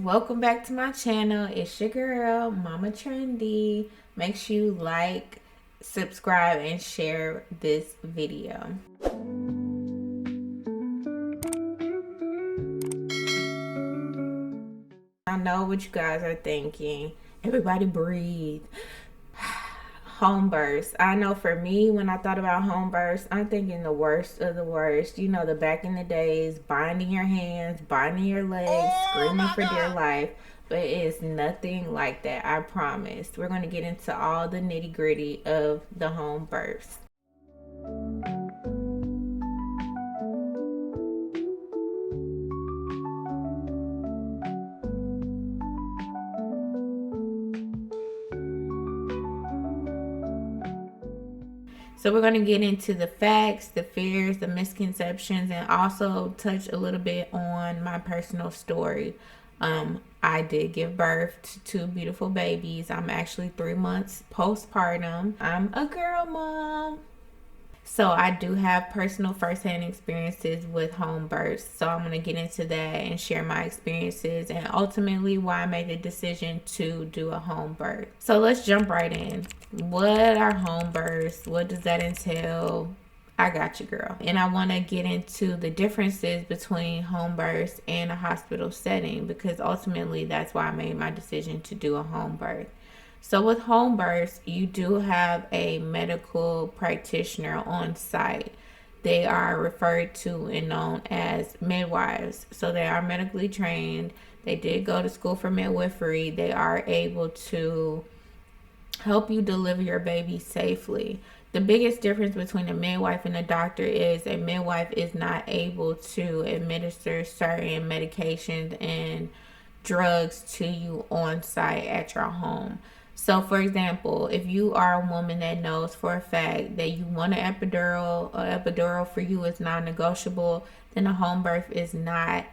welcome back to my channel. It's your girl, Mama Trendy. Make sure you like, subscribe, and share this video. I know what you guys are thinking. Everybody breathe. Home births. I know for me, when I thought about home births, I'm thinking the worst of the worst. You know, the back in the days, binding your hands, binding your legs, screaming for dear life. But it's nothing like that, I promise. We're going to get into all the nitty gritty of the home births. So we're going to get into the facts, the fears, the misconceptions, and also touch a little bit on my personal story. I did give birth to two beautiful babies. I'm actually 3 months postpartum. I'm a girl mom. So I do have personal firsthand experiences with home births. So I'm going to get into that and share my experiences and ultimately why I made the decision to do a home birth. So let's jump right in. What are home births? What does that entail? I got you, girl. And I want to get into the differences between home births and a hospital setting because ultimately that's why I made my decision to do a home birth. So with home births, you do have a medical practitioner on site. They are referred to and known as midwives. So they are medically trained. They did go to school for midwifery. They are able to help you deliver your baby safely. The biggest difference between a midwife and a doctor is a midwife is not able to administer certain medications and drugs to you on site at your home. So, for example, if you are a woman that knows for a fact that you want an epidural for you is non-negotiable, then a home birth is not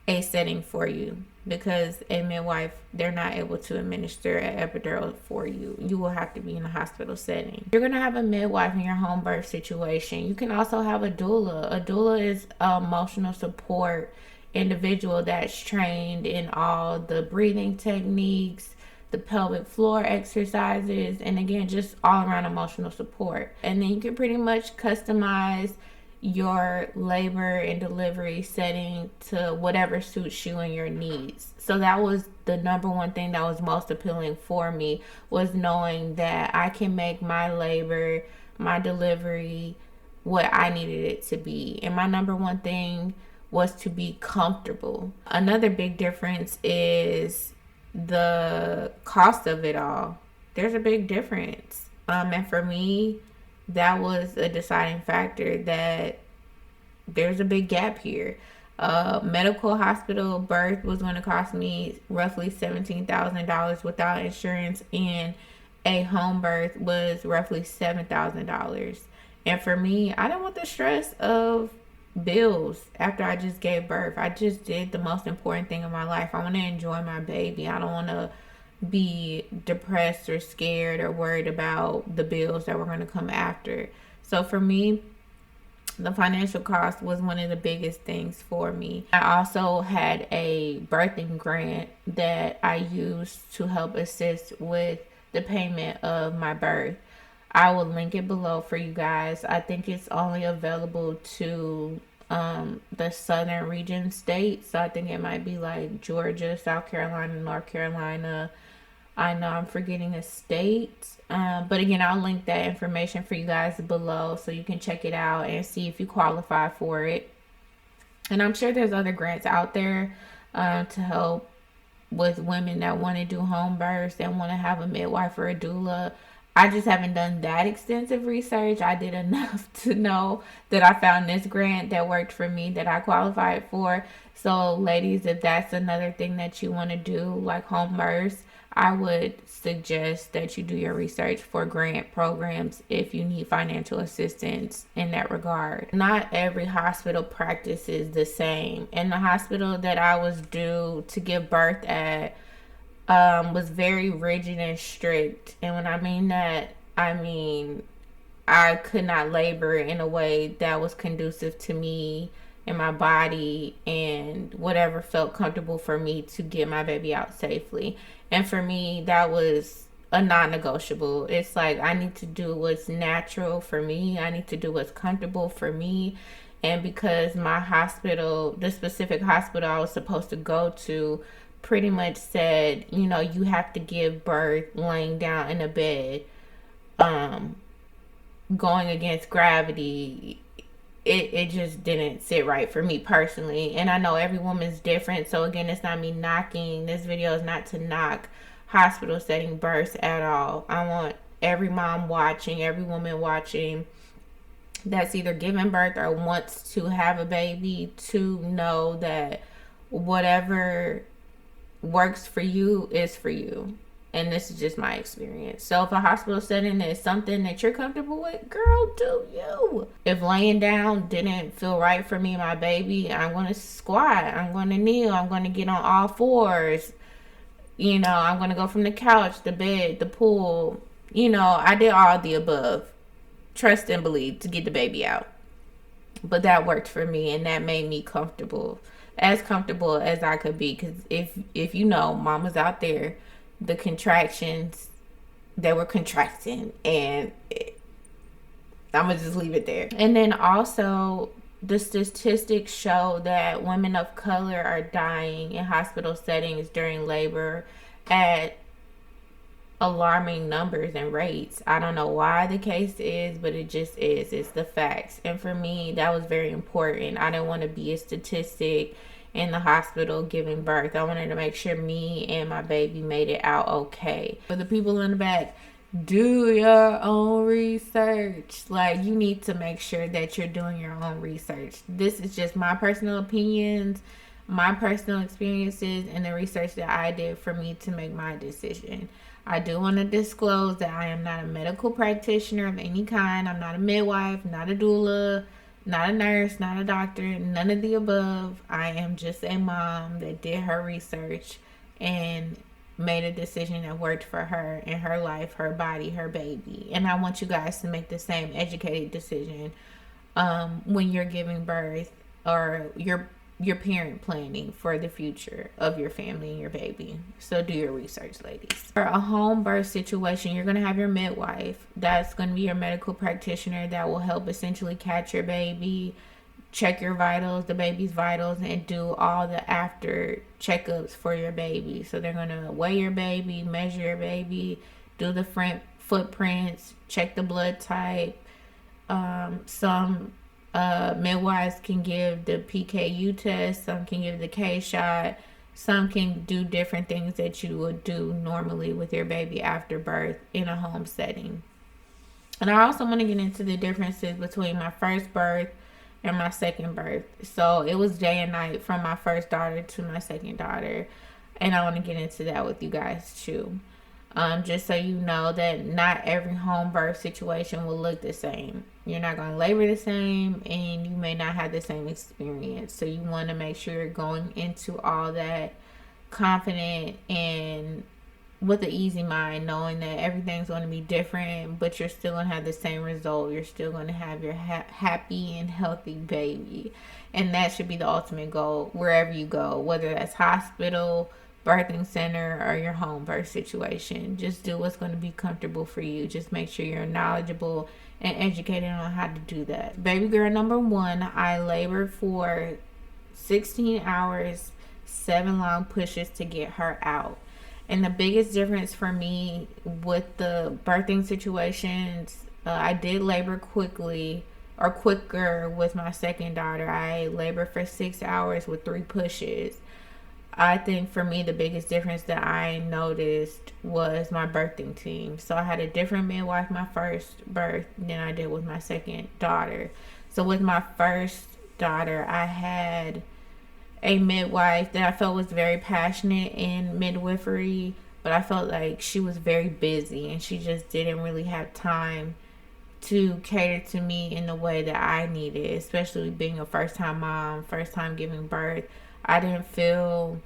a setting for you because a midwife, they're not able to administer an epidural for you. You will have to be in a hospital setting. You're going to have a midwife in your home birth situation. You can also have a doula. A doula is an emotional support individual that's trained in all the breathing techniques, the pelvic floor exercises, and again, just all around emotional support. And then you can pretty much customize your labor and delivery setting to whatever suits you and your needs. So that was the number one thing that was most appealing for me, was knowing that I can make my labor, my delivery, what I needed it to be. And my number one thing was to be comfortable. Another big difference is the cost of it all. There's a big difference. And for me, that was a deciding factor that there's a big gap here. Medical hospital birth was going to cost me roughly $17,000 without insurance, and a home birth was roughly $7,000. And for me, I didn't want the stress of bills after I just gave birth. I just did the most important thing in my life. I want to enjoy my baby. I don't want to be depressed or scared or worried about the bills that were going to come after. So for me, the financial cost was one of the biggest things for me. I also had a birthing grant that I used to help assist with the payment of my birth. I will link it below for you guys. I think it's only available to the southern region states. So I think it might be like Georgia, South Carolina, North Carolina. I know I'm forgetting a state. But again, I'll link that information for you guys below so you can check it out and see if you qualify for it. And I'm sure there's other grants out there to help with women that want to do home births and want to have a midwife or a doula. I just haven't done that extensive research. I did enough to know that I found this grant that worked for me, that I qualified for. So ladies, if that's another thing that you want to do, like home births, I would suggest that you do your research for grant programs if you need financial assistance in that regard. Not every hospital practices the same. And the hospital that I was due to give birth at was very rigid and strict. And when I mean that, I mean I could not labor in a way that was conducive to me in my body and whatever felt comfortable for me to get my baby out safely. And for me, that was a non-negotiable. It's like I need to do what's natural for me. I need to do what's comfortable for me. And because my hospital, the specific hospital I was supposed to go to, pretty much said, you know, you have to give birth laying down in a bed, um, going against gravity, it just didn't sit right for me personally. And I know every woman's different. So again, it's not me knocking. This video is not to knock hospital setting births at all. I want every mom watching, every woman watching that's either giving birth or wants to have a baby to know that whatever works for you is for you. And this is just my experience. So if a hospital setting is something that you're comfortable with, girl, do you. If laying down didn't feel right for me and my baby, I'm going to squat, I'm going to kneel, I'm going to get on all fours. You know, I'm going to go from the couch, the bed, the pool. You know, I did all the above. Trust and believe to get the baby out. But that worked for me, and that made me comfortable. As comfortable as I could be. Because if you know, mamas out there, the contractions, they were contracting, and I'm gonna just leave it there. And then also the statistics show that women of color are dying in hospital settings during labor at alarming numbers and rates. I don't know why the case is, but it just is. It's the facts. And for me, that was very important. I didn't want to be a statistic in the hospital giving birth. I wanted to make sure me and my baby made it out okay. For the people in the back, do your own research. Like, you need to make sure that you're doing your own research. This is just my personal opinions, my personal experiences, and the research that I did for me to make my decision. I do want to disclose that I am not a medical practitioner of any kind. I'm not a midwife, not a doula, not a nurse, not a doctor, none of the above. I am just a mom that did her research and made a decision that worked for her in her life, her body, her baby. And I want you guys to make the same educated decision when you're giving birth or your parent planning for the future of your family and your baby. So do your research, ladies. For a home birth situation, you're going to have your midwife. That's going to be your medical practitioner that will help essentially catch your baby, check your vitals, the baby's vitals, and do all the after checkups for your baby. So they're going to weigh your baby, measure your baby, do the front footprints, check the blood type. Some midwives can give the PKU test, some can give the K shot, some can do different things that you would do normally with your baby after birth in a home setting. And I also want to get into the differences between my first birth and my second birth. So it was day and night from my first daughter to my second daughter, and I want to get into that with you guys too. Just so you know that not every home birth situation will look the same. You're not going to labor the same, and you may not have the same experience. So you want to make sure you're going into all that confident and with an easy mind, knowing that everything's going to be different, but you're still going to have the same result. You're still going to have your happy and healthy baby. And that should be the ultimate goal wherever you go, whether that's hospital, birthing center, or your home birth situation. Just do what's going to be comfortable for you. Just make sure you're knowledgeable and educated on how to do that. Baby girl number 1, I labored for 16 hours, 7 long pushes to get her out. And the biggest difference for me with the birthing situations, I did labor quickly or quicker with my second daughter. I labored for 6 hours with 3 pushes. I think for me, the biggest difference that I noticed was my birthing team. So I had a different midwife my first birth than I did with my second daughter. So with my first daughter, I had a midwife that I felt was very passionate in midwifery, but I felt like she was very busy and she just didn't really have time to cater to me in the way that I needed, especially being a first-time mom, first time giving birth. I didn't feel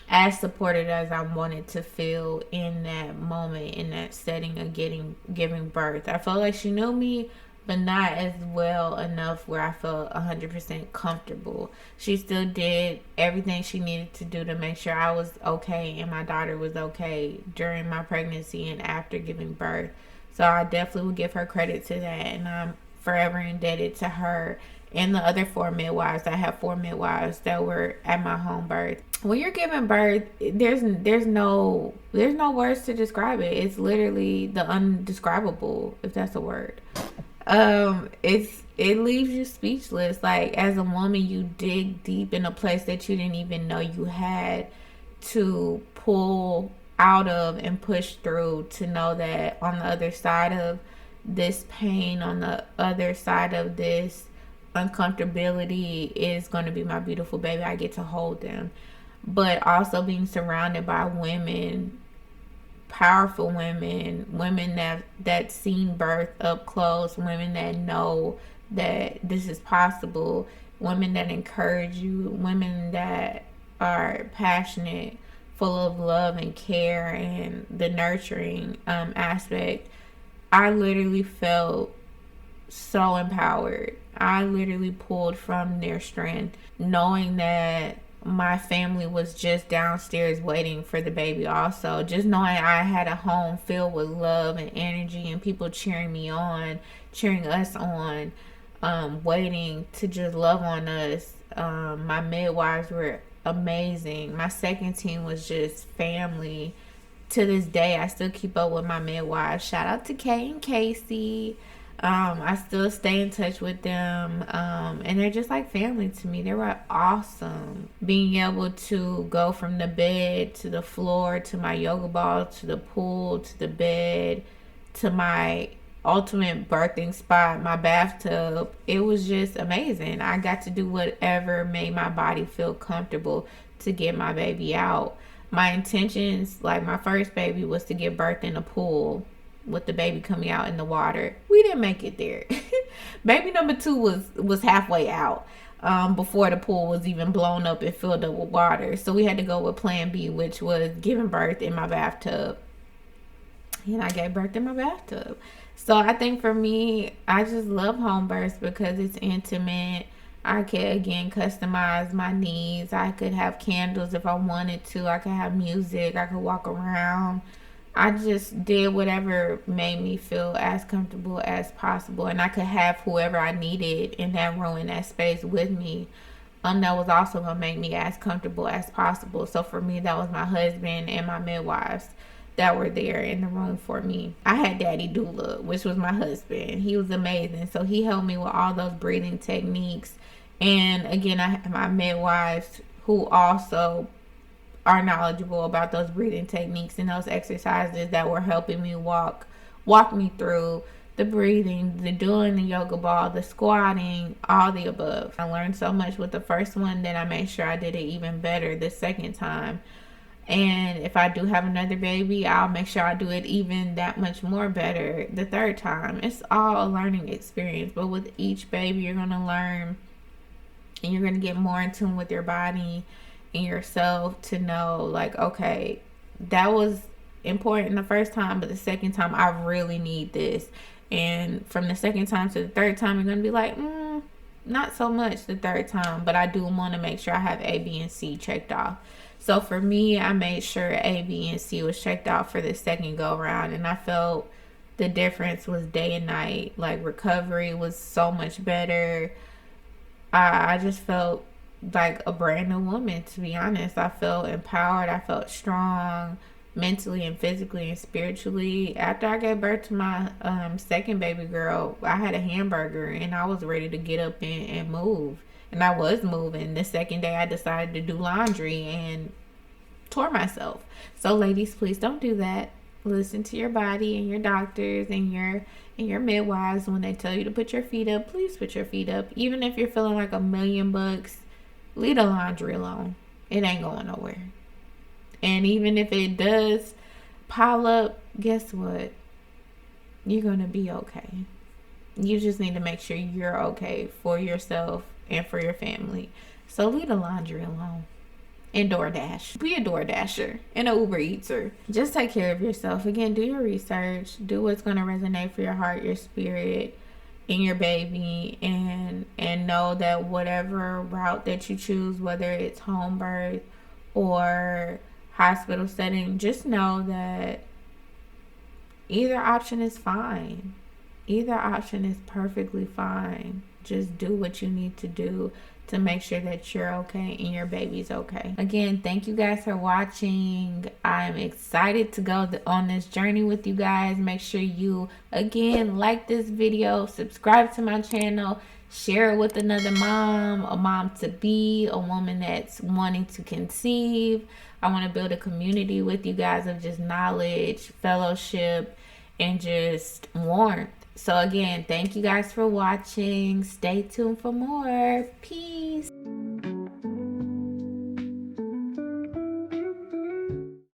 as supported as I wanted to feel in that moment, in that setting of giving birth. I felt like she knew me, but not as well enough where I felt 100% comfortable. She still did everything she needed to do to make sure I was okay and my daughter was okay during my pregnancy and after giving birth. So I definitely would give her credit to that, and I'm forever indebted to her and the other 4 midwives. I have 4 midwives that were at my home birth. When you're giving birth, there's no words to describe it. It's literally the undescribable, if that's a word. It leaves you speechless. Like, as a woman, you dig deep in a place that you didn't even know you had to pull out of and push through, to know that on the other side of this pain, on the other side of this uncomfortability, is going to be my beautiful baby. I get to hold them. But also being surrounded by women, powerful women, women that seen birth up close, women that know that this is possible, women that encourage you, women that are passionate, full of love and care and the nurturing aspect. I literally felt so empowered. I literally pulled from their strength, knowing that my family was just downstairs waiting for the baby also. Just knowing I had a home filled with love and energy and people cheering me on, cheering us on, waiting to just love on us. My midwives were amazing. My second team was just family. To this day, I still keep up with my midwives. Shout out to Kay and Casey. I still stay in touch with them, and they're just like family to me. They were awesome. Being able to go from the bed to the floor to my yoga ball to the pool to the bed to my ultimate birthing spot, my bathtub, it was just amazing. I got to do whatever made my body feel comfortable to get my baby out. My intentions, like my first baby, was to give birth in a pool with the baby coming out in the water. We didn't make it there. Baby number 2 was halfway out before the pool was even blown up and filled up with water. So we had to go with plan B, which was giving birth in my bathtub. And I gave birth in my bathtub. So I think for me, I just love home births because it's intimate. I could, again, customize my needs. I could have candles if I wanted to. I could have music. I could walk around. I just did whatever made me feel as comfortable as possible. And I could have whoever I needed in that room, in that space with me. That was also going to make me as comfortable as possible. So for me, that was my husband and my midwives that were there in the room for me. I had daddy doula, which was my husband. He was amazing. So he helped me with all those breathing techniques. And again, I have my midwives who also are knowledgeable about those breathing techniques and those exercises that were helping me walk me through the breathing, the doing the yoga ball, the squatting, all the above. I learned so much with the first one that I made sure I did it even better the second time. And if I do have another baby, I'll make sure I do it even that much more better the third time. It's all a learning experience. But with each baby, you're going to learn and you're going to get more in tune with your body and yourself to know, like, okay, that was important the first time, but the second time I really need this. And from the second time to the third time, you're going to be like, not so much the third time, but I do want to make sure I have A, B, and C checked off. So for me, I made sure A, B, and C was checked out for the second go around, and I felt the difference was day and night. Like, recovery was so much better. I just felt like a brand new woman, to be honest. I felt empowered. I felt strong mentally and physically and spiritually. After I gave birth to my second baby girl, I had a hamburger and I was ready to get up and move. And I was moving. The second day I decided to do laundry and tore myself. So ladies, please don't do that. Listen to your body and your doctors and your midwives when they tell you to put your feet up. Please put your feet up. Even if you're feeling like $1,000,000, leave the laundry alone. It ain't going nowhere. And even if it does pile up, guess what? You're going to be okay. You just need to make sure you're okay for yourself and for your family. So leave the laundry alone. And DoorDash. Be a DoorDasher and an Uber Eatser. Just take care of yourself. Again, do your research. Do what's going to resonate for your heart, your spirit, in your baby, and know that whatever route that you choose, whether it's home birth or hospital setting, just know that either option is fine. Either option is perfectly fine. Just do what you need to do to make sure that you're okay and your baby's okay. Again, thank you guys for watching. I'm excited to go on this journey with you guys. Make sure you, again, like this video, subscribe to my channel, share it with another mom, a mom to be, a woman that's wanting to conceive. I want to build a community with you guys of just knowledge, fellowship, and just warmth. So again, thank you guys for watching. Stay tuned for more. Peace.